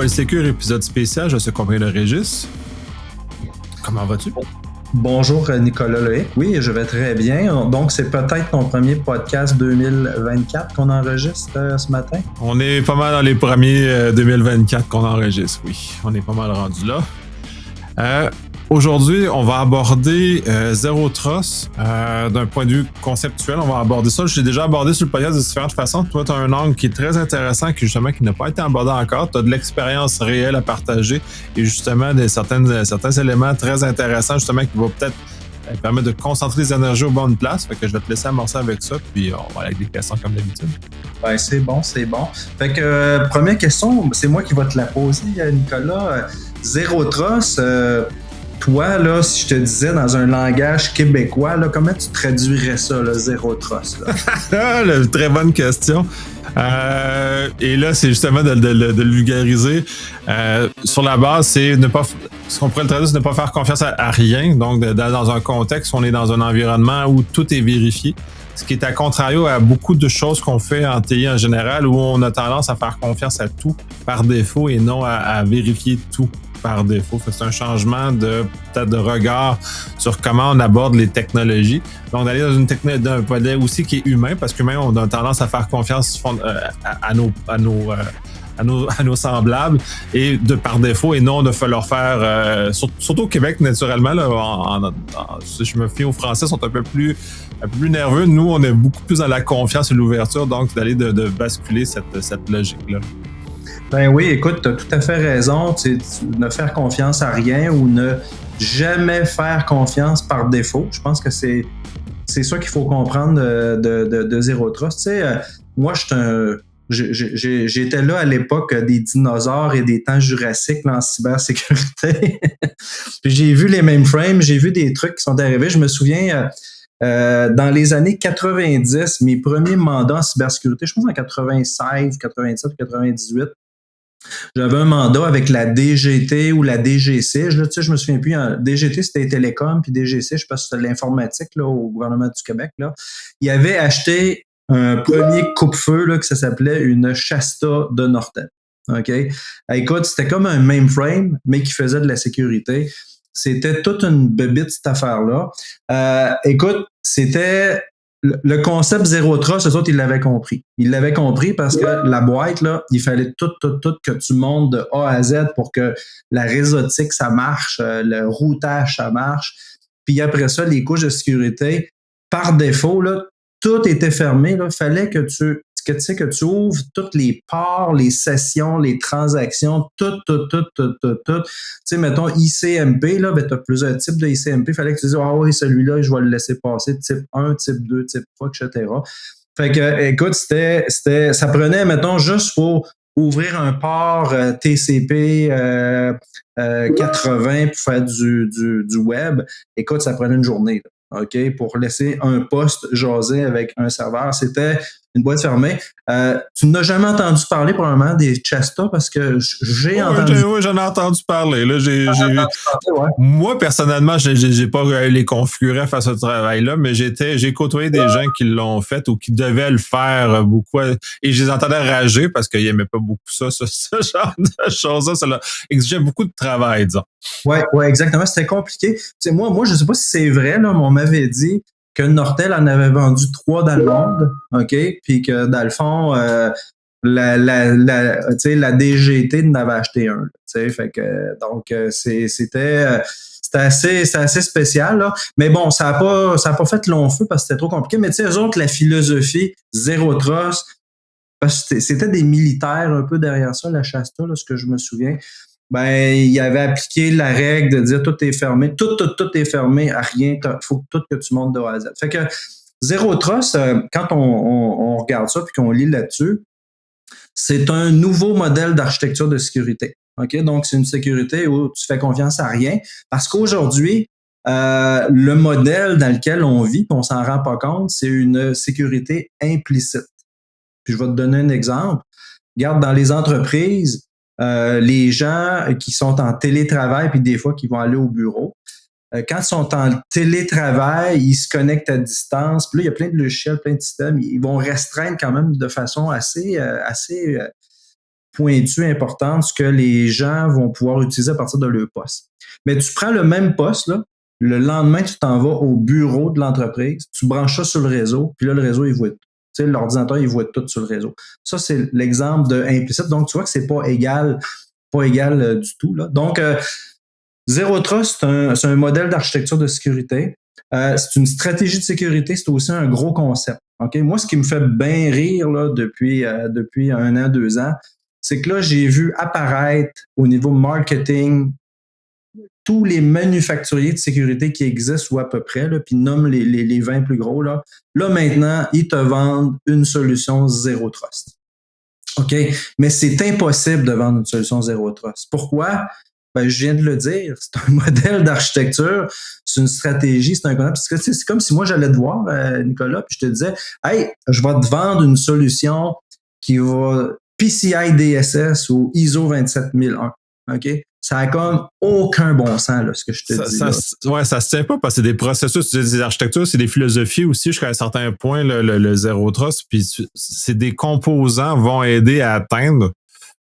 Spoil Secure, épisode spécial. Je suis accompagné de Régis. Comment vas-tu? Bonjour Nicolas Loïc. Oui, je vais très bien. Donc, c'est peut-être ton premier podcast 2024 qu'on enregistre ce matin? On est pas mal dans les premiers 2024 qu'on enregistre, oui. On est pas mal rendu là. Aujourd'hui, on va aborder Zero Trust d'un point de vue conceptuel. On va aborder ça. Je l'ai déjà abordé sur le podcast de différentes façons. Toi, tu as un angle qui est très intéressant, qui n'a pas été abordé encore. Tu as de l'expérience réelle à partager et justement certains éléments très intéressants, justement, qui vont peut-être permettre de concentrer les énergies aux bonnes places. Fait que je vais te laisser amorcer avec ça, puis on va aller avec des questions comme d'habitude. Ben, c'est bon. Fait que première question, c'est moi qui vais te la poser, Nicolas. Zero Trust, toi, là, si je te disais dans un langage québécois, là, comment tu traduirais ça, là, Zero Trust? Très bonne question. Et là, c'est justement de le vulgariser. Sur la base, c'est ce qu'on pourrait le traduire, c'est ne pas faire confiance à rien. Donc, dans un contexte où on est dans un environnement où tout est vérifié. Ce qui est à contrario à beaucoup de choses qu'on fait en TI en général, où on a tendance à faire confiance à tout par défaut et non à vérifier tout par défaut. C'est un changement peut-être de regard sur comment on aborde les technologies. Donc, d'aller dans d'un volet aussi qui est humain, parce qu'humain, on a tendance à faire confiance à nos semblables et par défaut et non de leur faire surtout au Québec naturellement là, si je me fie aux Français, sont un peu plus nerveux. Nous, on est beaucoup plus dans la confiance et l'ouverture, donc d'aller de basculer cette logique-là. Ben oui, écoute, tu as tout à fait raison. Ne faire confiance à rien ou ne jamais faire confiance par défaut. Je pense que c'est ça qu'il faut comprendre de Zero Trust. Tu sais, moi, j'étais là à l'époque des dinosaures et des temps jurassiques là, en cybersécurité. Puis j'ai vu les mainframes, j'ai vu des trucs qui sont arrivés. Je me souviens, dans les années 90, mes premiers mandats en cybersécurité, je pense en 96, 97, 98, j'avais un mandat avec la DGT ou la DGC. Je me souviens plus. DGT, c'était Télécom, puis DGC, je sais pas si c'était l'éinformatique là, au gouvernement du Québec. Là. Ils avaient acheté un premier coupe-feu là, que ça s'appelait une Shasta de Nortel. OK? Écoute, c'était comme un mainframe, mais qui faisait de la sécurité. C'était toute une bébite, cette affaire-là. Écoute, c'était le concept Zero Trust, eux autres, ils l'avaient compris. Ils l'avaient compris parce que la boîte, là, il fallait tout que tu montes de A à Z pour que la réseautique, ça marche, le routage, ça marche. Puis après ça, les couches de sécurité, par défaut, là, tout était fermé. Il fallait que tu ouvres toutes les ports, les sessions, les transactions, tout. Tu sais, mettons ICMP, là, ben, tu as plusieurs types de ICMP. Il fallait que tu dises, ah oui, celui-là, je vais le laisser passer, type 1, type 2, type 3, etc. Fait que, écoute, ça prenait, mettons, juste pour ouvrir un port TCP 80 pour faire du web. Écoute, ça prenait une journée. Là. OK, pour laisser un poste jaser avec un serveur. C'était une boîte fermée. Tu n'as jamais entendu parler probablement des Chasta parce que j'ai entendu... Oui, j'en ai entendu parler. Là, Moi, personnellement, j'ai pas les configurer face à ce travail-là, mais j'ai côtoyé des gens qui l'ont fait ou qui devaient le faire beaucoup. Et je les entendais rager parce qu'ils n'aimaient pas beaucoup ça, ce genre de choses-là. Ça leur exigeait beaucoup de travail, disons. Ouais, exactement. C'était compliqué. T'sais, moi, je sais pas si c'est vrai, là, mais on m'avait dit que Nortel en avait vendu 3 dans le monde, OK? Puis que, dans le fond, la DGT en avait acheté un. Fait que, donc, c'était assez spécial, là. Mais bon, ça a pas fait long feu parce que c'était trop compliqué. Mais tu sais, eux autres, la philosophie Zero Trust, parce que c'était des militaires un peu derrière ça, la Shasta, là, ce que je me souviens. Ben, il avait appliqué la règle de dire tout est fermé, tout est fermé, à rien, il faut tout que tu montes de A à Z. Fait que Zero Trust, quand on regarde ça puis qu'on lit là-dessus, c'est un nouveau modèle d'architecture de sécurité. OK? Donc, c'est une sécurité où tu fais confiance à rien parce qu'aujourd'hui, le modèle dans lequel on vit, puis on s'en rend pas compte, c'est une sécurité implicite. Puis je vais te donner un exemple. Regarde, dans les entreprises, les gens qui sont en télétravail, puis des fois qui vont aller au bureau, quand ils sont en télétravail, ils se connectent à distance. Puis là, il y a plein de logiciels, plein de systèmes. Ils vont restreindre quand même de façon assez pointues, importantes, ce que les gens vont pouvoir utiliser à partir de leur poste. Mais tu prends le même poste, là, le lendemain, tu t'en vas au bureau de l'entreprise, tu branches ça sur le réseau, puis là, le réseau, il voit tout. Tu sais, l'ordinateur, il voit tout sur le réseau. Ça, c'est l'exemple de implicite. Donc, tu vois que c'est pas égal du tout, là. Donc, Zero Trust, c'est un modèle d'architecture de sécurité. C'est une stratégie de sécurité, c'est aussi un gros concept. Okay? Moi, ce qui me fait bien rire là, depuis 1 an, 2 ans, c'est que là, j'ai vu apparaître au niveau marketing tous les manufacturiers de sécurité qui existent, ou à peu près, là, puis nomme les 20 plus gros. Là, maintenant, ils te vendent une solution Zero Trust. OK? Mais c'est impossible de vendre une solution Zero Trust. Pourquoi? Ben, je viens de le dire, c'est un modèle d'architecture, c'est une stratégie, c'est un concept. Parce que c'est comme si moi j'allais te voir, Nicolas, puis je te disais, hey, je vais te vendre une solution qui va PCI DSS ou ISO 27001. OK? Ça a comme aucun bon sens, là, ce que je te dis. Ouais, ça se tient pas parce que c'est des processus, c'est des architectures, c'est des philosophies aussi jusqu'à un certain point, le Zero Trust. Puis c'est des composants vont aider à atteindre.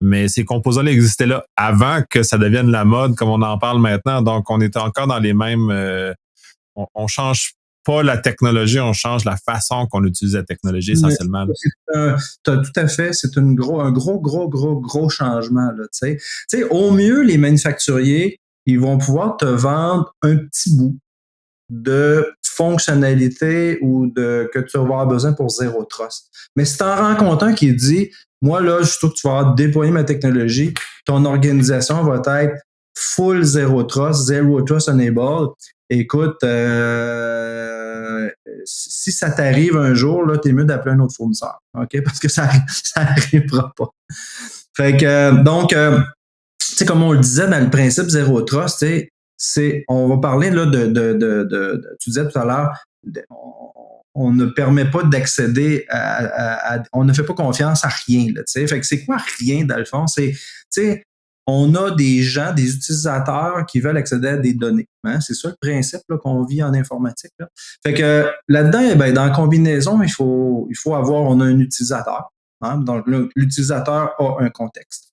Mais ces composants-là existaient là avant que ça devienne la mode, comme on en parle maintenant. Donc, on est encore dans les mêmes... on change pas la technologie, on change la façon qu'on utilise la technologie essentiellement. Tout à fait, c'est un gros changement. Là, tu sais, au mieux, les manufacturiers, ils vont pouvoir te vendre un petit bout de fonctionnalité ou que tu vas avoir besoin pour Zero Trust. Mais si tu en rencontres un qui dit, moi, là, je trouve que tu vas déployer ma technologie, ton organisation va être full Zero Trust enabled. Écoute, si ça t'arrive un jour, là, t'es mieux d'appeler un autre fournisseur, OK? Parce que ça arrivera pas. Fait que, donc, tu sais, comme on le disait dans le principe Zero Trust, on va parler là tu disais tout à l'heure, on ne permet pas d'accéder on ne fait pas confiance à rien, là, tu sais. Fait que c'est quoi rien, dans le fond? C'est, tu sais, on a des gens, des utilisateurs qui veulent accéder à des données. Hein? C'est ça le principe là, qu'on vit en informatique. Là. Fait que là-dedans, eh ben, dans la combinaison, on a un utilisateur. Hein? Donc, l'utilisateur a un contexte.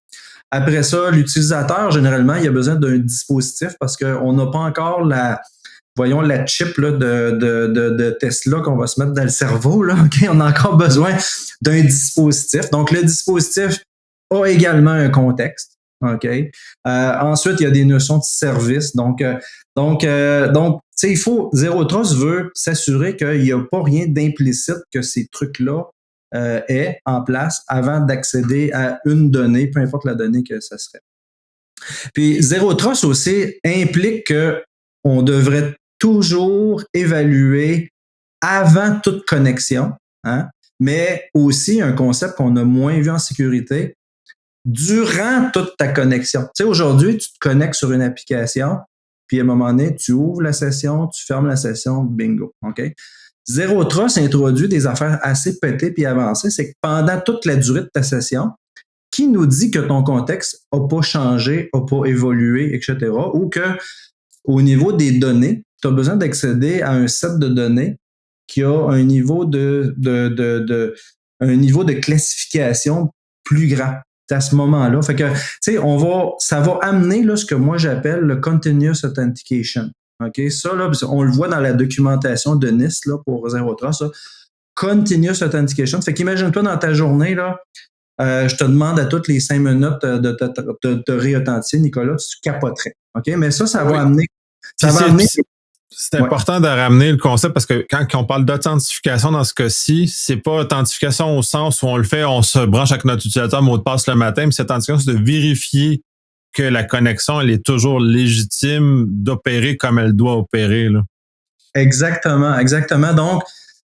Après ça, l'utilisateur, généralement, il a besoin d'un dispositif parce qu'on n'a pas encore la chip là, de Tesla qu'on va se mettre dans le cerveau. Là, okay? On a encore besoin d'un dispositif. Donc, le dispositif a également un contexte. OK. Ensuite, il y a des notions de service. Donc, tu sais, Zero Trust veut s'assurer qu'il n'y a pas rien d'implicite que ces trucs-là aient en place avant d'accéder à une donnée, peu importe la donnée que ce serait. Puis, Zero Trust aussi implique qu'on devrait toujours évaluer avant toute connexion, hein, mais aussi un concept qu'on a moins vu en sécurité, durant toute ta connexion. Tu sais, aujourd'hui, tu te connectes sur une application, puis à un moment donné, tu ouvres la session, tu fermes la session, bingo. OK? Zero Trust introduit des affaires assez pétées puis avancées. C'est que pendant toute la durée de ta session, qui nous dit que ton contexte n'a pas changé, n'a pas évolué, etc., ou que au niveau des données, tu as besoin d'accéder à un set de données qui a un niveau de classification plus grand à ce moment-là. Fait que, tu sais, ça va amener là, ce que moi j'appelle le continuous authentication. OK? Ça, là, on le voit dans la documentation de NIST là, pour Zero Trust. Là. Continuous authentication. Fait qu'imagine-toi dans ta journée, là, je te demande à toutes les 5 minutes de te réauthentifier, Nicolas, tu capoterais. OK? Mais ça va amener. C'est important de ramener le concept parce que quand on parle d'authentification dans ce cas-ci, c'est pas authentification au sens où on le fait, on se branche avec notre utilisateur mot de passe le matin, mais cette authentification, c'est de vérifier que la connexion, elle est toujours légitime d'opérer comme elle doit opérer. Là. Exactement. Donc, tu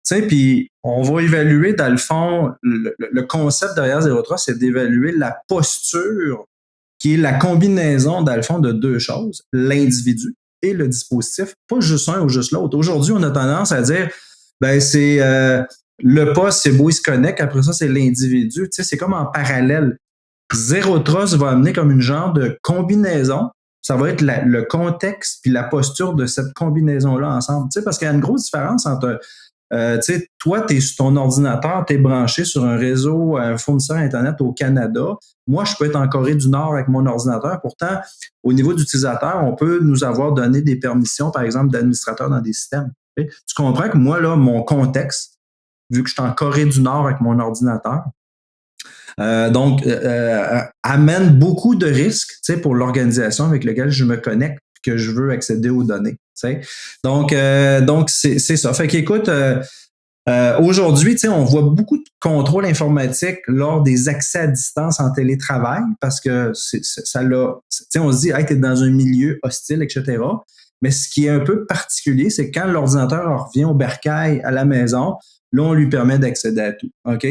sais, puis on va évaluer, dans le fond, le concept derrière Zero Trust, c'est d'évaluer la posture qui est la combinaison, dans le fond, de deux choses, l'individu et le dispositif, pas juste un ou juste l'autre. Aujourd'hui, on a tendance à dire, ben c'est le poste, c'est Voice Connect, après ça, c'est l'individu. Tu sais, c'est comme en parallèle. Zero Trust va amener comme une genre de combinaison. Ça va être le contexte puis la posture de cette combinaison-là ensemble. Tu sais, parce qu'il y a une grosse différence entre Tu sais, toi, tu es sur ton ordinateur, tu es branché sur un réseau, un fournisseur Internet au Canada. Moi, je peux être en Corée du Nord avec mon ordinateur. Pourtant, au niveau d'utilisateur, on peut nous avoir donné des permissions, par exemple, d'administrateur dans des systèmes. Okay? Tu comprends que moi, là, mon contexte, vu que je suis en Corée du Nord avec mon ordinateur, amène beaucoup de risques, tu sais, pour l'organisation avec laquelle je me connecte, que je veux accéder aux données. Tu sais. Donc c'est ça. Fait qu'écoute, aujourd'hui, tu sais, on voit beaucoup de contrôle informatique lors des accès à distance en télétravail parce que ça l'a. Tu sais, on se dit, hey, t'es dans un milieu hostile, etc. Mais ce qui est un peu particulier, c'est que quand l'ordinateur revient au bercail à la maison, là, on lui permet d'accéder à tout. OK?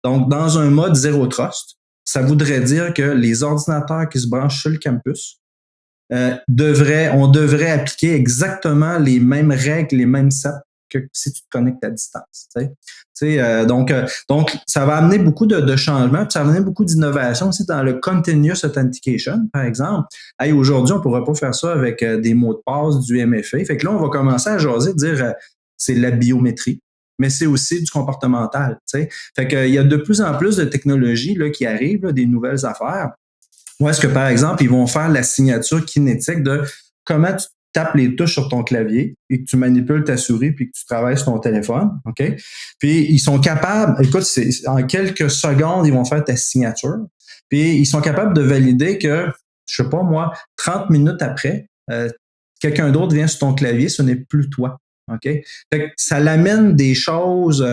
Donc, dans un mode zéro trust, ça voudrait dire que les ordinateurs qui se branchent sur le campus, on devrait appliquer exactement les mêmes règles, les mêmes sets que si tu te connectes à distance. Donc, ça va amener beaucoup de changements, puis ça va amener beaucoup d'innovation aussi dans le continuous authentication, par exemple. Hey, aujourd'hui, on ne pourrait pas faire ça avec des mots de passe, du MFA. Fait que là, on va commencer à jaser, dire c'est la biométrie, mais c'est aussi du comportemental. T'sais. Fait qu'il y a de plus en plus de technologies là, qui arrivent, là, des nouvelles affaires. Ou est-ce que, par exemple, ils vont faire la signature kinétique de comment tu tapes les touches sur ton clavier et que tu manipules ta souris puis que tu travailles sur ton téléphone, OK? Puis, ils sont capables, écoute, en quelques secondes, ils vont faire ta signature. Puis, ils sont capables de valider que, je sais pas moi, 30 minutes après, quelqu'un d'autre vient sur ton clavier, ce n'est plus toi. OK? Fait que ça l'amène des choses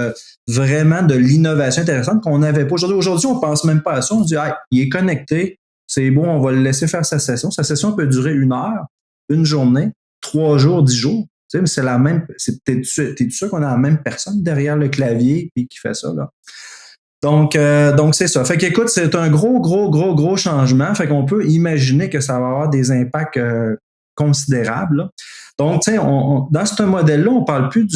vraiment de l'innovation intéressante qu'on n'avait pas aujourd'hui. Aujourd'hui, on pense même pas à ça. On se dit, hey, il est connecté, c'est bon, on va le laisser faire sa session. Sa session peut durer 1 heure, 1 journée, 3 jours, 10 jours. Tu sais, mais c'est la même. T'es sûr qu'on a la même personne derrière le clavier et qui fait ça, là? Donc c'est ça. Fait qu'écoute, c'est un gros changement. Fait qu'on peut imaginer que ça va avoir des impacts considérables. Là. Donc, tu sais, dans ce modèle-là, on parle plus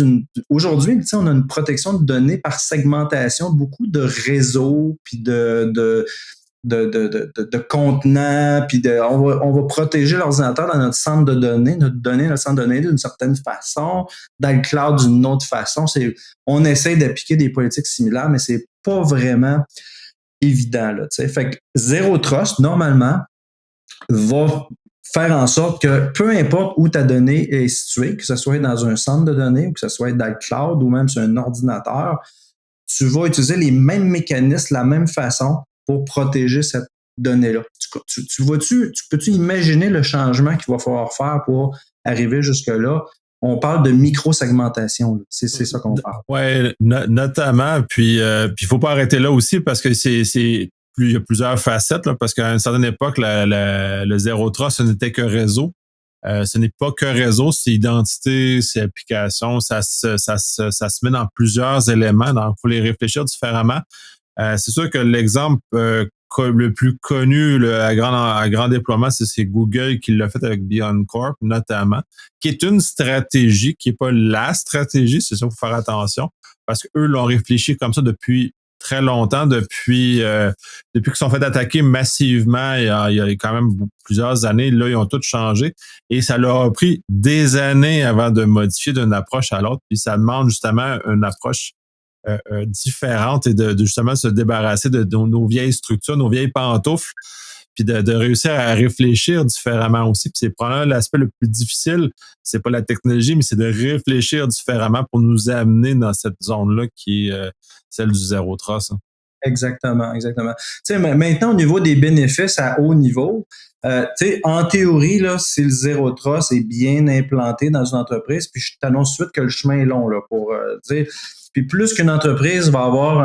aujourd'hui, tu sais, on a une protection de données par segmentation, beaucoup de réseaux, puis de contenants, puis on va protéger l'ordinateur dans notre centre de données, notre centre de données d'une certaine façon, dans le cloud d'une autre façon. On essaie d'appliquer des politiques similaires, mais c'est pas vraiment évident. Là, t'sais. Fait que Zero Trust, normalement, va faire en sorte que peu importe où ta donnée est située, que ce soit dans un centre de données ou que ce soit dans le cloud ou même sur un ordinateur, tu vas utiliser les mêmes mécanismes, la même façon pour protéger cette donnée-là. Tu peux-tu imaginer le changement qu'il va falloir faire pour arriver jusque-là? On parle de micro-segmentation. C'est ça qu'on parle. Oui, notamment. Puis, il faut pas arrêter là aussi parce que il y a plusieurs facettes, là, parce qu'à une certaine époque, le Zero Trust, ce n'était que réseau. Ce n'est pas que réseau, c'est identité, c'est application, ça se met dans plusieurs éléments, donc il faut les réfléchir différemment. C'est sûr que l'exemple le plus connu à grand déploiement, c'est Google qui l'a fait avec Beyond Corp, notamment, qui est une stratégie qui n'est pas la stratégie, c'est ça, il faut faire attention, parce qu'eux l'ont réfléchi comme ça depuis très longtemps, depuis qu'ils sont fait attaquer massivement, il y a quand même plusieurs années, là, ils ont tout changé, et ça leur a pris des années avant de modifier d'une approche à l'autre, puis ça demande justement une approche différente et de justement se débarrasser de nos vieilles structures, nos vieilles pantoufles, puis de réussir à réfléchir différemment aussi. Puis c'est probablement l'aspect le plus difficile, c'est pas la technologie, mais c'est de réfléchir différemment pour nous amener dans cette zone-là qui est celle du Zero Trust. Hein. Exactement. Tu sais, maintenant, au niveau des bénéfices à haut niveau, tu sais, en théorie, là, si le Zero Trust est bien implanté dans une entreprise, puis je t'annonce tout de suite que le chemin est long là, pour dire. Puis plus qu'une entreprise va avoir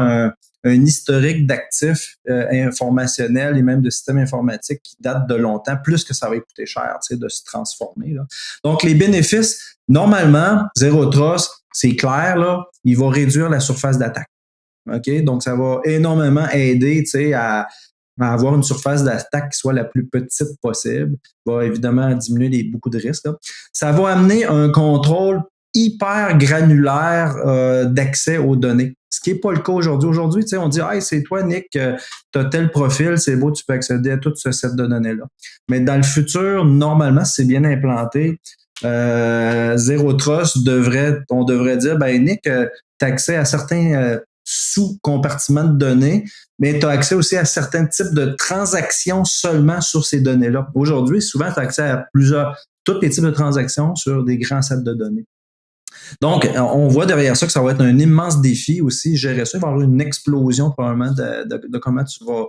un historique d'actifs informationnels et même de systèmes informatiques qui datent de longtemps, plus que ça va coûter cher de se transformer. Là. Donc, les bénéfices, normalement, Zero Trust, c'est clair, là, il va réduire la surface d'attaque. OK? Donc, ça va énormément aider à avoir une surface d'attaque qui soit la plus petite possible. Ça va évidemment diminuer beaucoup de risques. Là. Ça va amener un contrôle hyper granulaire d'accès aux données. Ce qui n'est pas le cas aujourd'hui. Aujourd'hui, on dit « Hey, c'est toi, Nick, tu as tel profil, c'est beau, tu peux accéder à tout ce set de données-là. » Mais dans le futur, normalement, si c'est bien implanté, Zero Trust on devrait dire, ben Nick, tu as accès à certains sous-compartiments de données, mais tu as accès aussi à certains types de transactions seulement sur ces données-là. Aujourd'hui, souvent, tu as accès à tous les types de transactions sur des grands sets de données. Donc, on voit derrière ça que ça va être un immense défi aussi, gérer ça. Il va y avoir une explosion probablement de comment tu vas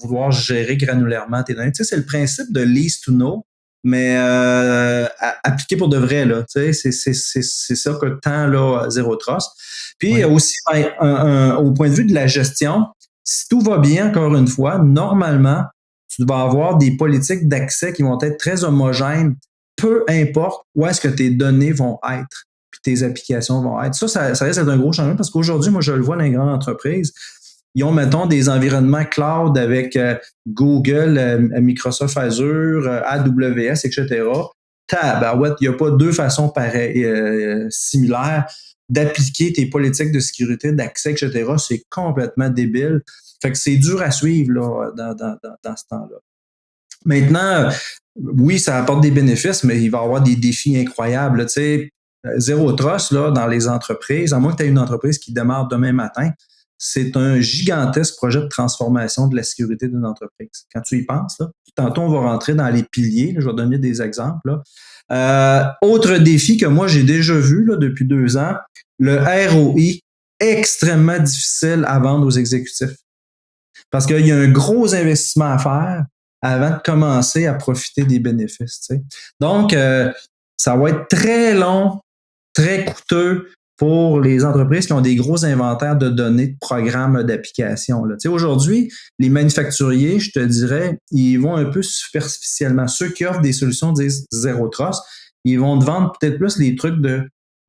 vouloir gérer granulairement tes données. Tu sais, c'est le principe de least to know, mais appliqué pour de vrai, là. Tu sais, c'est ça que tend là, Zero Trust. Puis aussi, au point de vue de la gestion, si tout va bien, encore une fois, normalement, tu vas avoir des politiques d'accès qui vont être très homogènes, peu importe où est-ce que tes données vont être, puis tes applications vont être. Ça risque d'être un gros changement parce qu'aujourd'hui, moi, je le vois dans les grandes entreprises. Ils ont, mettons, des environnements cloud avec Google, Microsoft Azure, AWS, etc. Tabarouette, il n'y a pas deux façons pareilles, similaires d'appliquer tes politiques de sécurité, d'accès, etc. C'est complètement débile. Fait que c'est dur à suivre là, dans ce temps-là. Maintenant, oui, ça apporte des bénéfices, mais il va y avoir des défis incroyables. Tu sais, Zero Trust, là, dans les entreprises, à moins que tu aies une entreprise qui démarre demain matin, c'est un gigantesque projet de transformation de la sécurité d'une entreprise. Quand tu y penses, là, tantôt, on va rentrer dans les piliers. Là, je vais donner des exemples. Autre défi que moi, j'ai déjà vu là, depuis 2 ans, le ROI, extrêmement difficile à vendre aux exécutifs. Parce qu'il y a un gros investissement à faire avant de commencer à profiter des bénéfices. Tu sais. Donc, ça va être très long, très coûteux pour les entreprises qui ont des gros inventaires de données, de programmes, d'applications. Tu sais, aujourd'hui, les manufacturiers, je te dirais, ils vont un peu superficiellement. Ceux qui offrent des solutions disent Zero Trust, ils vont te vendre peut-être plus les trucs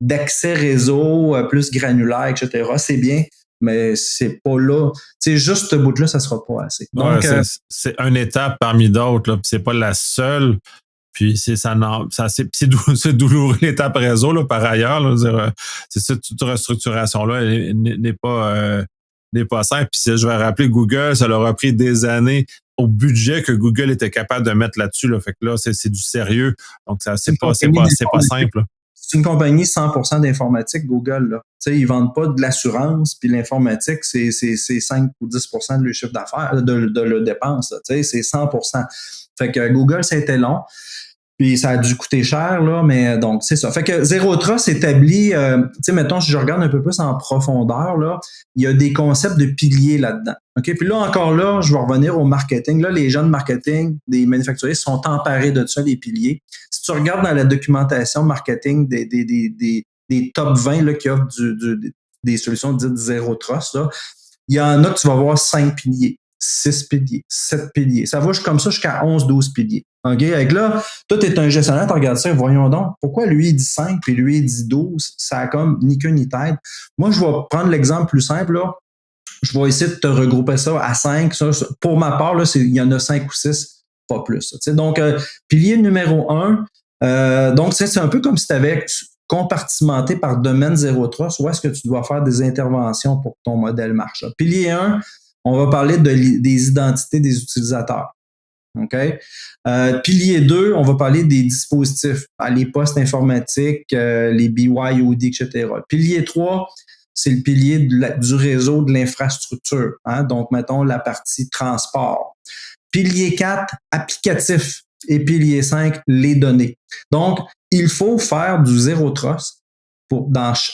d'accès réseau, plus granulaire, etc. C'est bien, mais c'est pas là. Tu sais, juste ce bout-là, ça sera pas assez. Donc, c'est une étape parmi d'autres, là, puis c'est pas la seule. Puis c'est douloureux l'étape réseau, là, par ailleurs. Là, c'est ça, toute restructuration-là n'est pas simple. Puis je vais rappeler Google, ça leur a pris des années au budget que Google était capable de mettre là-dessus. Là. Fait que là, c'est du sérieux. Donc, c'est pas simple. Là. C'est une compagnie 100% d'informatique, Google. Là. Tu sais, ils vendent pas de l'assurance, puis l'informatique, c'est 5 ou 10% de leur chiffre d'affaires, de leur dépense. Tu sais, c'est 100%. Fait que Google, ça a été long. Puis ça a dû coûter cher, là, mais donc c'est ça. Fait que Zero Trust établit, tu sais, mettons, si je regarde un peu plus en profondeur, là, il y a des concepts de piliers là-dedans. OK? Puis là, encore là, je vais revenir au marketing. Là, les gens de marketing, des manufacturiers sont emparés de ça, des piliers. Si tu regardes dans la documentation marketing des top 20 là, qui offrent des solutions dites Zero Trust, là, il y en a que tu vas voir 5 piliers. 6 piliers, 7 piliers. Ça va comme ça jusqu'à 11-12 piliers. OK? Avec là, toi, tu es un gestionnaire, tu regardes ça, voyons donc, pourquoi lui, il dit 5 puis lui, il dit 12? Ça a comme ni queue ni tête. Moi, je vais prendre l'exemple plus simple, là. Je vais essayer de te regrouper ça à 5. Ça, pour ma part, là, il y en a 5 ou 6, pas plus. Donc, pilier numéro 1, donc, c'est un peu comme si tu avais compartimenté par domaine Zero Trust, où est-ce que tu dois faire des interventions pour que ton modèle marche. Pilier 1, on va parler des identités des utilisateurs. OK? Pilier 2, on va parler des dispositifs, les postes informatiques, les BYOD, etc. Pilier 3, c'est le pilier du réseau de l'infrastructure. Hein? Donc, mettons la partie transport. Pilier 4, applicatif. Et pilier 5, les données. Donc, il faut faire du Zero Trust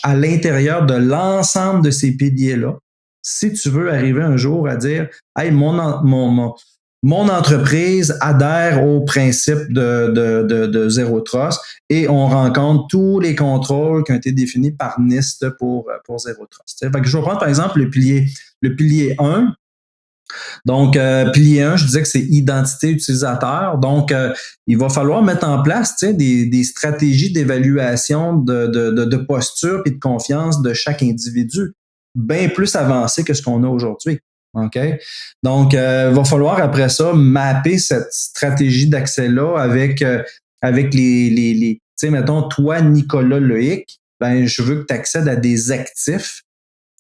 à l'intérieur de l'ensemble de ces piliers-là. Si tu veux arriver un jour à dire « Hey, mon entreprise adhère au principe de Zero Trust et on rencontre tous les contrôles qui ont été définis par NIST pour Zero Trust. » Fait que je vais prendre par exemple le pilier 1. Donc, pilier 1, je disais que c'est identité utilisateur. Donc, il va falloir mettre en place des stratégies d'évaluation de posture et de confiance de chaque individu, bien plus avancées que ce qu'on a aujourd'hui. OK? Donc, il va falloir après ça mapper cette stratégie d'accès-là avec les tu sais, mettons, toi, Nicolas Loïc, ben, je veux que tu accèdes à des actifs.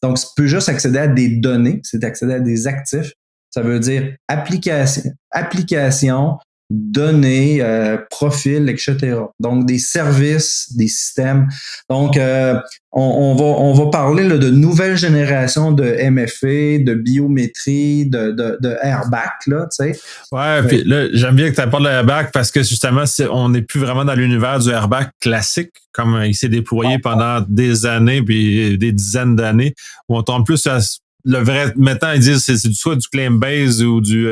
Donc, c'est plus juste accéder à des données, c'est accéder à des actifs. Ça veut dire application, données, profils, etc. Donc, des services, des systèmes. Donc, on va parler là, de nouvelle génération de MFA, de biométrie, de airbag, là, tu sais. Ouais, puis là, j'aime bien que tu apportes le airbag parce que justement, on n'est plus vraiment dans l'univers du airbag classique, comme il s'est déployé pendant des années, puis des dizaines d'années, où on tombe plus à le vrai. Maintenant, ils disent c'est soit du claim base ou du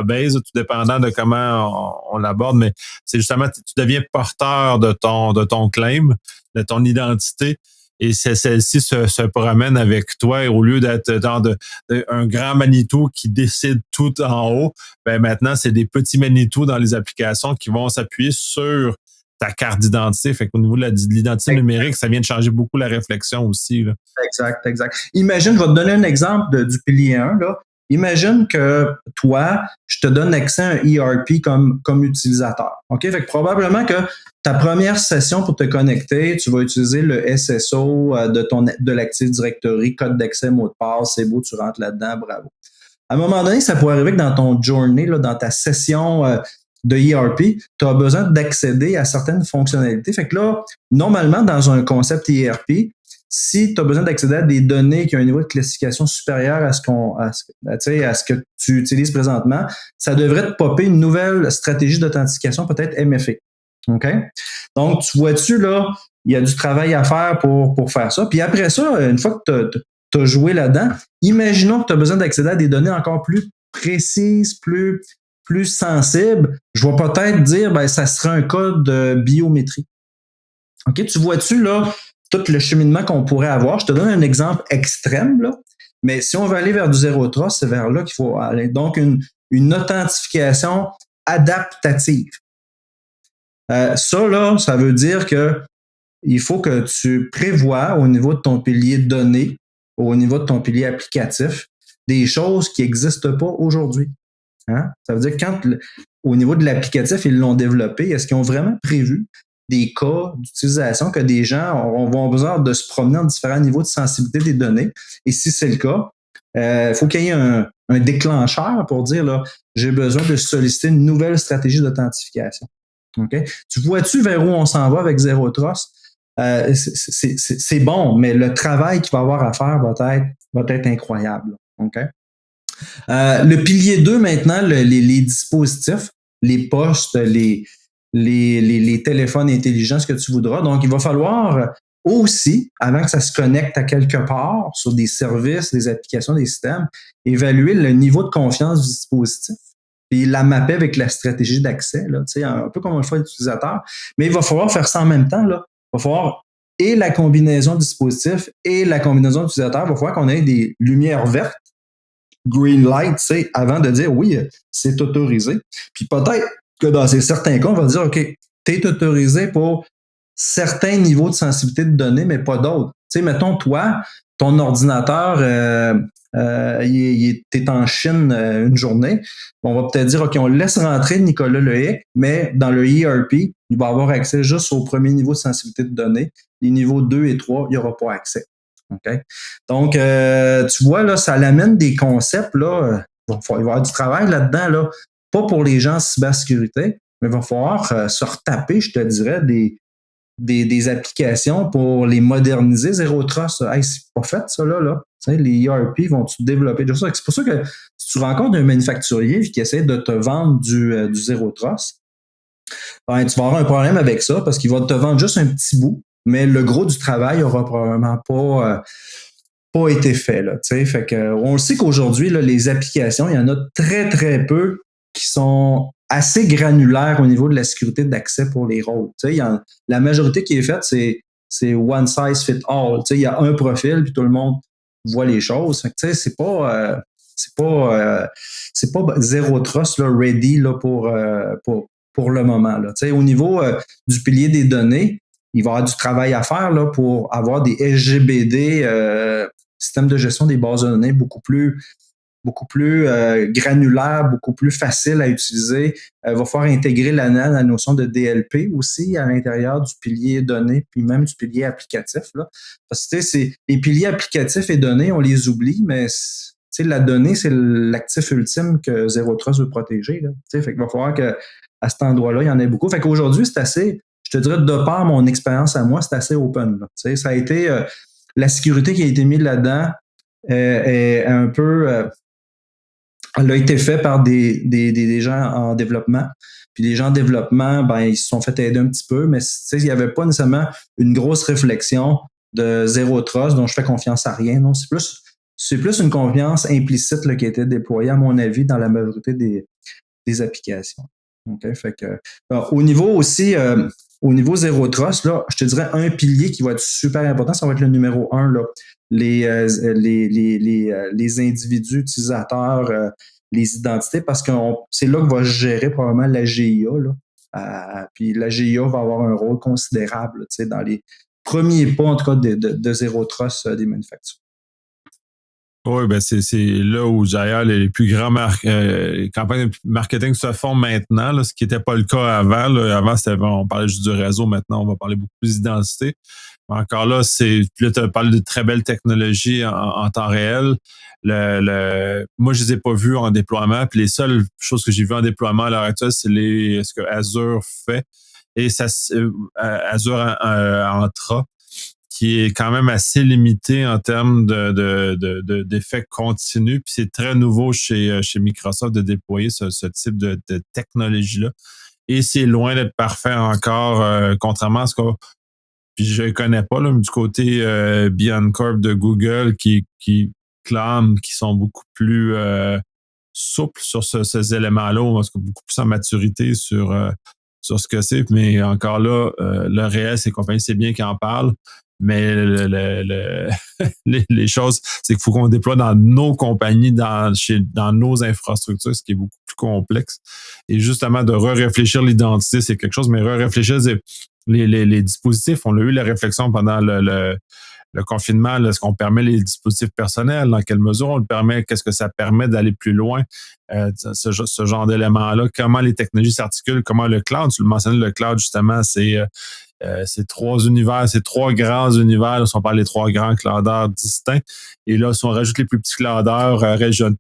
base, tout dépendant de comment on l'aborde, mais c'est justement, tu deviens porteur de ton claim, de ton identité. Et celle-ci se promène avec toi et au lieu d'être dans un grand Manitou qui décide tout en haut, ben maintenant, c'est des petits Manitou dans les applications qui vont s'appuyer sur ta carte d'identité. Fait qu'au niveau de l'identité numérique, ça vient de changer beaucoup la réflexion aussi, là. Exact. Imagine, je vais te donner un exemple du pilier 1, là. Imagine que toi, je te donne accès à un ERP comme utilisateur. OK? Fait que probablement que ta première session pour te connecter, tu vas utiliser le SSO de l'Active Directory, code d'accès, mot de passe, c'est beau, tu rentres là-dedans, bravo. À un moment donné, ça pourrait arriver que dans ton journey, là, dans ta session de ERP, tu as besoin d'accéder à certaines fonctionnalités. Fait que là, normalement, dans un concept ERP, si tu as besoin d'accéder à des données qui ont un niveau de classification supérieur à ce que tu utilises présentement, ça devrait te popper une nouvelle stratégie d'authentification, peut-être MFA. OK? Donc, tu vois-tu, là, il y a du travail à faire pour faire ça. Puis après ça, une fois que tu as joué là-dedans, imaginons que tu as besoin d'accéder à des données encore plus précises, plus sensibles. Je vais peut-être dire, ben, ça serait un cas de biométrie. OK? Tu vois-tu, là, tout le cheminement qu'on pourrait avoir. Je te donne un exemple extrême, là, mais si on veut aller vers du zéro trust, c'est vers là qu'il faut aller. Donc, une authentification adaptative. Ça, là, ça veut dire que il faut que tu prévois au niveau de ton pilier données, au niveau de ton pilier applicatif, des choses qui n'existent pas aujourd'hui. Hein? Ça veut dire que au niveau de l'applicatif, ils l'ont développé, est-ce qu'ils ont vraiment prévu des cas d'utilisation que des gens vont besoin de se promener en différents niveaux de sensibilité des données? Et si c'est le cas, il faut qu'il y ait un déclencheur pour dire, là, j'ai besoin de solliciter une nouvelle stratégie d'authentification. Okay? Tu vois-tu vers où on s'en va avec Zero Trust? C'est bon, mais le travail qu'il va avoir à faire va être incroyable. Okay? Le pilier 2, maintenant, les dispositifs, les postes, les téléphones intelligents, ce que tu voudras. Donc, il va falloir aussi, avant que ça se connecte à quelque part sur des services, des applications, des systèmes, évaluer le niveau de confiance du dispositif puis la mapper avec la stratégie d'accès, là, un peu comme on le fait l'utilisateur. Mais il va falloir faire ça en même temps. Là. Il va falloir et la combinaison de dispositif et la combinaison d'utilisateur. Il va falloir qu'on ait des lumières vertes, green light, avant de dire oui, c'est autorisé. Puis peut-être que dans certains cas, on va dire OK, tu es autorisé pour certains niveaux de sensibilité de données, mais pas d'autres. Tu sais, mettons, toi, ton ordinateur, t'es en Chine une journée. On va peut-être dire, OK, on laisse rentrer Nicolas Lehic, mais dans le ERP, il va avoir accès juste au premier niveau de sensibilité de données. Les niveaux 2 et 3, il n'y aura pas accès. Okay? Donc, tu vois, là, ça l'amène des concepts, là. Il va y avoir du travail là-dedans, là. Pas pour les gens en cybersécurité, mais il va falloir se retaper, je te dirais, des applications pour les moderniser. Zero Trust, hey, c'est pas fait, ça, là. Tu sais, les ERP vont-tu développer de ça? C'est pour ça que si tu rencontres un manufacturier qui essaie de te vendre du Zero Trust, ben, tu vas avoir un problème avec ça parce qu'il va te vendre juste un petit bout, mais le gros du travail n'aura probablement pas été fait. Là, fait que, on le sait qu'aujourd'hui, là, les applications, il y en a très, très peu qui sont assez granulaires au niveau de la sécurité d'accès pour les rôles. La majorité qui est faite, c'est one size fit all. Il y a un profil, puis tout le monde voit les choses. Fait que, c'est pas Zero Trust là, ready là, pour le moment. Là. Au niveau du pilier des données, il va y avoir du travail à faire là, pour avoir des SGBD, système de gestion des bases de données beaucoup plus granulaire, beaucoup plus facile à utiliser. Il va falloir intégrer la notion de DLP aussi à l'intérieur du pilier données, puis même du pilier applicatif. Là. Parce que les piliers applicatifs et données, on les oublie, mais la donnée, c'est l'actif ultime que Zero Trust veut protéger. Là. Fait qu'il va falloir que à cet endroit-là. Il y en a beaucoup. Fait qu'aujourd'hui, c'est assez, je te dirais, de par mon expérience à moi, c'est assez open. Là. Tu sais, ça a été la sécurité qui a été mise là-dedans est un peu elle a été faite par des gens en développement. Puis les gens en développement, ben, ils se sont fait aider un petit peu, mais tu sais, il n'y avait pas nécessairement une grosse réflexion de zéro trust, dont je fais confiance à rien. Non, c'est plus une confiance implicite là, qui a été déployée, à mon avis, dans la majorité des applications. Okay? Fait que, au niveau aussi, au niveau zéro trust, là, je te dirais un pilier qui va être super important, ça va être le numéro 1, là. Les individus utilisateurs, les identités, parce que c'est là que va gérer probablement la GIA. Là. Puis la GIA va avoir un rôle considérable dans les premiers pas, en tout cas, de zéro trust des manufactures. Oui, ben c'est là où d'ailleurs les plus grands campagnes de marketing se font maintenant, là, ce qui n'était pas le cas avant. Là. Avant, on parlait juste du réseau, maintenant on va parler beaucoup plus d'identité. Mais encore là, là, tu parles de très belles technologies en temps réel. Moi, je les ai pas vues en déploiement, puis les seules choses que j'ai vues en déploiement à l'heure actuelle, c'est ce que Azure fait. Et ça Azure Entra, qui est quand même assez limité en termes d'effets continus. Puis c'est très nouveau chez Microsoft de déployer ce type de technologie-là. Et c'est loin d'être parfait encore, contrairement à ce que je ne connais pas, là, du côté Beyond Corp de Google qui clament qu'ils sont beaucoup plus souples sur ces éléments-là, parce que beaucoup plus en maturité sur ce que c'est. Mais encore là, le réel, ces compagnies, c'est bien qu'ils en parlent. Mais les choses, c'est qu'il faut qu'on déploie dans nos compagnies, dans nos infrastructures, ce qui est beaucoup plus complexe. Et justement, de réfléchir l'identité, c'est quelque chose, mais réfléchir les dispositifs. On a eu la réflexion pendant le confinement, là, est-ce qu'on permet les dispositifs personnels, dans quelle mesure on le permet, qu'est-ce que ça permet d'aller plus loin, ce genre d'éléments-là, comment les technologies s'articulent, comment le cloud, tu le mentionnais, le cloud, justement, c'est trois univers, c'est trois grands univers, si on parle des trois grands cloudeurs distincts, et là, si on rajoute les plus petits cloudeurs régionaux,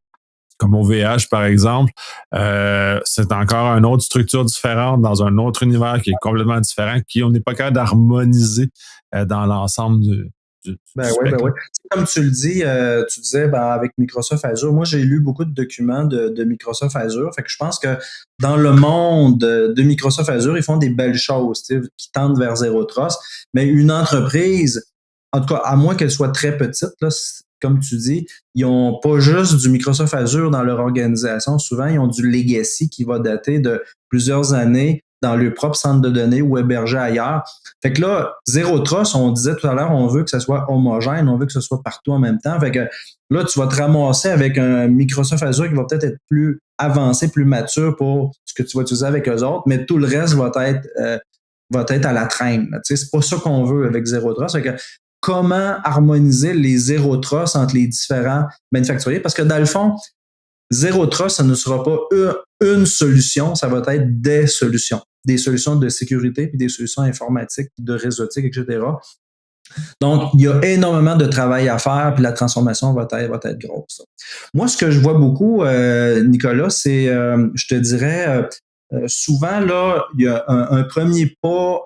comme OVH, par exemple, c'est encore une autre structure différente dans un autre univers qui est complètement différent, on n'est pas capable d'harmoniser dans l'ensemble du oui. Comme tu le dis, tu disais avec Microsoft Azure, moi j'ai lu beaucoup de documents de Microsoft Azure, fait que je pense que dans le monde de Microsoft Azure, ils font des belles choses qui tendent vers zéro trust, mais une entreprise, en tout cas à moins qu'elle soit très petite, là, comme tu dis, ils n'ont pas juste du Microsoft Azure dans leur organisation, souvent ils ont du legacy qui va dater de plusieurs années dans leur propre centre de données ou hébergé ailleurs. Fait que là, zéro trust, on disait tout à l'heure, on veut que ça soit homogène, on veut que ce soit partout en même temps. Fait que là, tu vas te ramasser avec un Microsoft Azure qui va peut-être être plus avancé, plus mature pour ce que tu vas utiliser avec eux autres, mais tout le reste va être à la traîne. Tu sais, c'est pas ça qu'on veut avec zéro trust. Fait que comment harmoniser les zéro trust entre les différents manufacturiers? Parce que dans le fond, zéro trust, ça ne sera pas une solution, ça va être des solutions de sécurité, puis des solutions informatiques, de réseautique, etc. Donc, il y a énormément de travail à faire, puis la transformation va être grosse. Moi, ce que je vois beaucoup, Nicolas, c'est, je te dirais, souvent, là, il y a un premier pas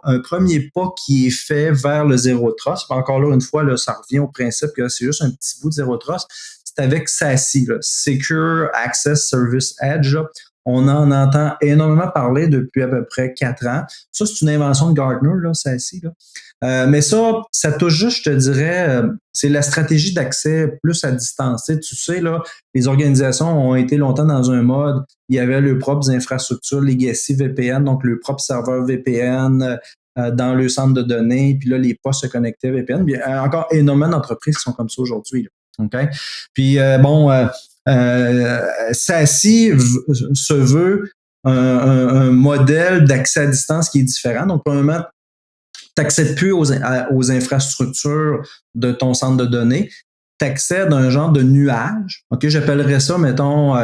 qui est fait vers le zéro trust. Encore là, une fois, là, ça revient au principe que c'est juste un petit bout de zéro trust. C'est avec SASE, là, Secure Access Service Edge. Là. On en entend énormément parler depuis à peu près 4 ans. Ça, c'est une invention de Gartner, là, SASE. Là. Mais ça touche juste, je te dirais, c'est la stratégie d'accès plus à distance. Tu sais, là, les organisations ont été longtemps dans un mode, il y avait leurs propres infrastructures, legacy VPN, donc leurs propres serveurs VPN dans le centre de données, puis là, les postes se connectaient VPN. Il y a encore énormément d'entreprises qui sont comme ça aujourd'hui. Là. Okay? Puis, SASE se veut un modèle d'accès à distance qui est différent. Donc, premièrement, tu n'accèdes plus aux infrastructures de ton centre de données. Tu accèdes à un genre de nuage. Okay? J'appellerais ça, mettons,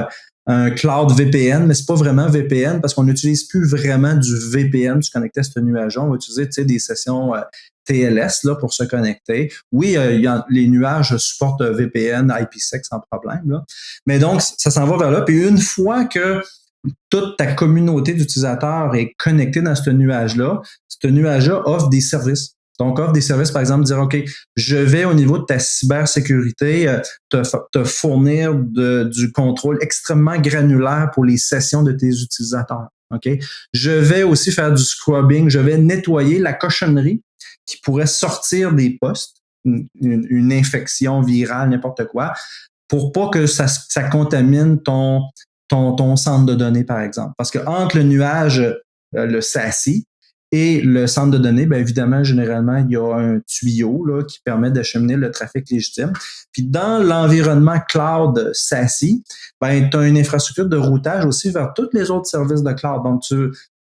un cloud VPN, mais c'est pas vraiment VPN parce qu'on n'utilise plus vraiment du VPN, se connecter à ce nuage-là. On va utiliser des sessions TLS là, pour se connecter. Oui, les nuages supportent VPN, IPsec sans problème. Là. Mais donc, ça s'en va vers là. Puis une fois que toute ta communauté d'utilisateurs est connectée dans ce nuage-là. Ce nuage-là offre des services. Donc, offre des services, par exemple, dire, OK, je vais au niveau de ta cybersécurité te fournir du contrôle extrêmement granulaire pour les sessions de tes utilisateurs. OK? Je vais aussi faire du scrubbing. Je vais nettoyer la cochonnerie qui pourrait sortir des postes, une infection virale, n'importe quoi, pour pas que ça contamine ton centre de données, par exemple. Parce que entre le nuage, le SASE, et le centre de données, bien évidemment, généralement, il y a un tuyau là, qui permet d'acheminer le trafic légitime. Puis dans l'environnement cloud SASE, ben, tu as une infrastructure de routage aussi vers tous les autres services de cloud. Donc,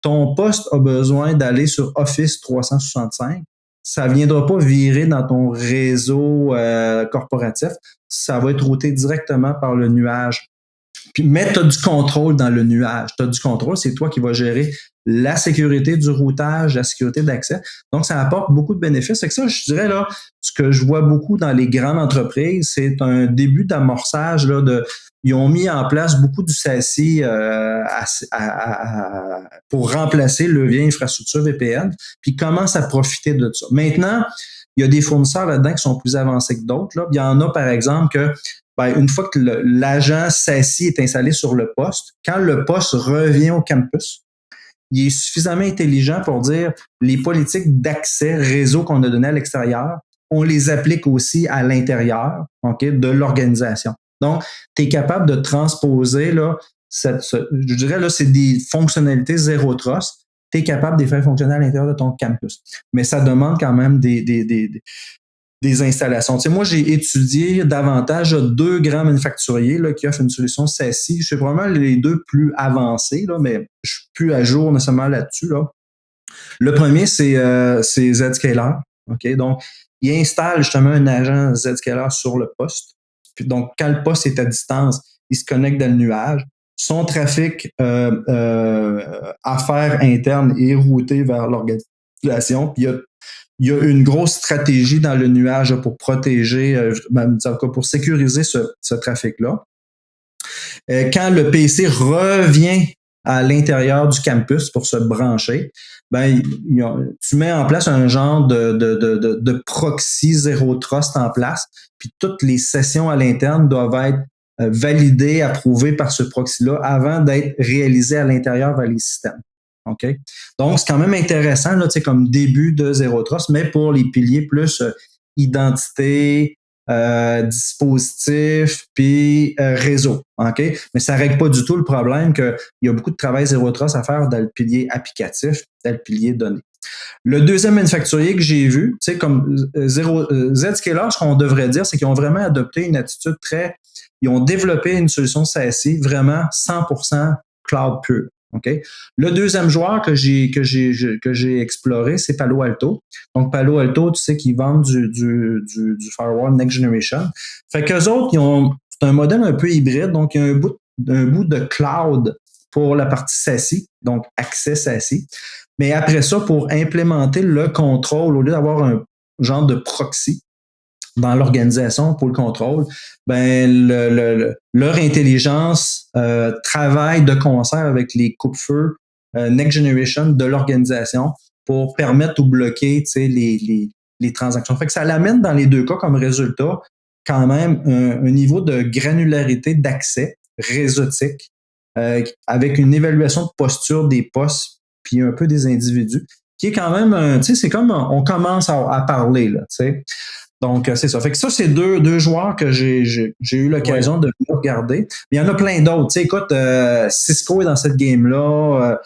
ton poste a besoin d'aller sur Office 365. Ça ne viendra pas virer dans ton réseau corporatif. Ça va être routé directement par le nuage. Mais tu as du contrôle dans le nuage. Tu as du contrôle, c'est toi qui vas gérer la sécurité du routage, la sécurité d'accès. Donc, ça apporte beaucoup de bénéfices. Et ça, je dirais, là, ce que je vois beaucoup dans les grandes entreprises, c'est un début d'amorçage. Là, ils ont mis en place beaucoup du SASE pour remplacer le vieil infrastructure VPN, puis ils commencent à profiter de ça. Maintenant, il y a des fournisseurs là-dedans qui sont plus avancés que d'autres. Là. Il y en a, par exemple, que une fois que l'agent SASE est installé sur le poste, quand le poste revient au campus, il est suffisamment intelligent pour dire les politiques d'accès réseau qu'on a données à l'extérieur, on les applique aussi à l'intérieur de l'organisation. Donc, tu es capable de transposer, là, je dirais, là, c'est des fonctionnalités zéro trust. Tu es capable de les faire fonctionner à l'intérieur de ton campus. Mais ça demande quand même des installations. Tu sais, moi, j'ai étudié davantage 2 grands manufacturiers là, qui offrent une solution SASE. Je suis probablement les 2 plus avancés, là, mais je suis plus à jour nécessairement là-dessus. Là. Le premier, c'est Zscaler. Okay? Donc, il installe justement un agent Zscaler sur le poste. Puis, donc, quand le poste est à distance, il se connecte dans le nuage. Son trafic affaires internes est routé vers l'organisation. Puis, il y a une grosse stratégie dans le nuage pour protéger, pour sécuriser ce trafic-là. Quand le PC revient à l'intérieur du campus pour se brancher, ben, tu mets en place un genre de proxy zéro trust en place, puis toutes les sessions à l'interne doivent être validées, approuvées par ce proxy-là avant d'être réalisées à l'intérieur vers les systèmes. Okay? Donc, c'est quand même intéressant là, comme début de Zero Trust, mais pour les piliers plus identité, dispositif, puis réseau. Okay? Mais ça ne règle pas du tout le problème qu'il y a beaucoup de travail Zero Trust à faire dans le pilier applicatif, dans le pilier données. Le deuxième manufacturier que j'ai vu, comme Zscaler, ce qu'on devrait dire, c'est qu'ils ont vraiment adopté une attitude ils ont développé une solution SASE vraiment 100% cloud pure. Okay? Le deuxième joueur que j'ai exploré, c'est Palo Alto. Donc, Palo Alto, tu sais qu'ils vendent du firewall Next Generation. Fait qu'eux autres, c'est un modèle un peu hybride. Donc, il y a un bout de cloud pour la partie SASE, donc accès SASE. Mais après ça, pour implémenter le contrôle, au lieu d'avoir un genre de proxy dans l'organisation pour le contrôle, ben leur intelligence travaille de concert avec les coupe-feux Next Generation de l'organisation pour permettre ou bloquer les transactions. Fait que ça l'amène dans les 2 cas comme résultat quand même un niveau de granularité d'accès réseautique avec une évaluation de posture des postes puis un peu des individus, qui est quand même, c'est comme on commence à parler, là, tu sais. Donc, c'est ça. Fait que ça, c'est deux joueurs que j'ai eu l'occasion de regarder. Mais il y en a plein d'autres. Tu sais, écoute, Cisco est dans cette game-là.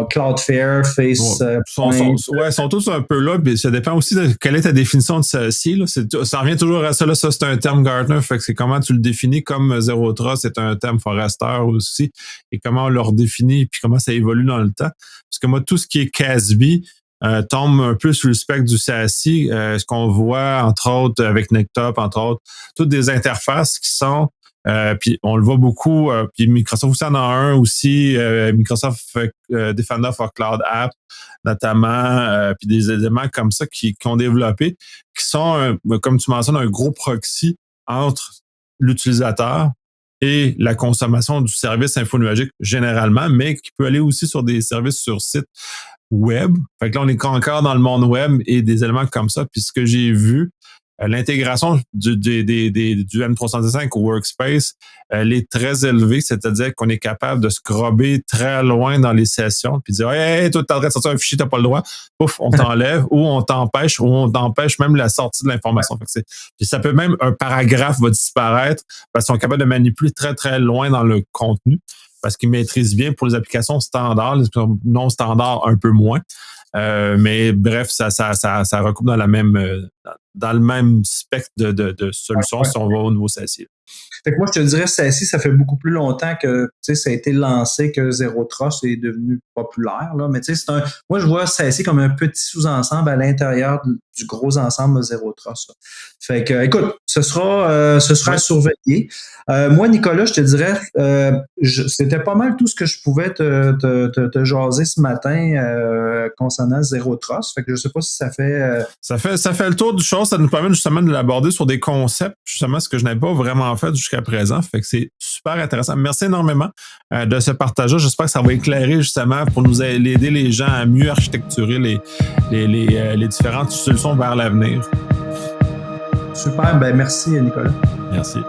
Cloudflare, Face. Sont tous un peu là, mais ça dépend aussi de quelle est ta définition de celle-ci. Là. Ça revient toujours à ça. Là, ça, c'est un terme Gartner. Fait que c'est comment tu le définis, comme Zero Trust, c'est un terme Forrester aussi. Et comment on le redéfinit, puis comment ça évolue dans le temps. Parce que moi, tout ce qui est CASB, tombe un peu sous le spectre du SASE, ce qu'on voit, entre autres, avec Nectop, entre autres, toutes des interfaces qui sont, puis on le voit beaucoup, puis Microsoft aussi en a un aussi, Microsoft Defender for Cloud App, notamment, puis des éléments comme ça qui ont développé, qui sont, comme tu mentionnes, un gros proxy entre l'utilisateur et la consommation du service infonuagique généralement, mais qui peut aller aussi sur des services sur site web. Fait que là, on est encore dans le monde web et des éléments comme ça. Puis ce que j'ai vu, l'intégration du M365 au Workspace, elle est très élevée, c'est-à-dire qu'on est capable de scrubber très loin dans les sessions puis dire hey, toi, t'es en train de sortir un fichier, t'as pas le droit. Pouf, on t'enlève ou on t'empêche même la sortie de l'information. Fait que puis ça peut même, un paragraphe va disparaître parce qu'ils sont capables de manipuler très, très loin dans le contenu parce qu'ils maîtrisent bien pour les applications standards, les applications non standards un peu moins. Mais bref, ça recoupe dans le même spectre de solutions si on va au niveau SASI. Fait que moi, je te dirais, SASI, ça fait beaucoup plus longtemps que ça a été lancé que Zero Trust est devenu populaire. Là. Mais moi, je vois SASI comme un petit sous-ensemble à l'intérieur du gros ensemble de Zero Trust. Là. Fait que, écoute, ce sera à surveiller. Moi, Nicolas, je te dirais, c'était pas mal tout ce que je pouvais te jaser ce matin concernant Zero Trust. Fait que je sais pas si ça fait... Ça fait le tour du chose. Ça nous permet justement de l'aborder sur des concepts, justement, ce que je n'avais pas vraiment fait jusqu'à présent. Fait que c'est super intéressant. Merci énormément de ce partage-là. J'espère que ça va éclairer justement pour nous aider les gens à mieux architecturer les différentes solutions vers l'avenir. Super. Ben merci, Nicolas. Merci.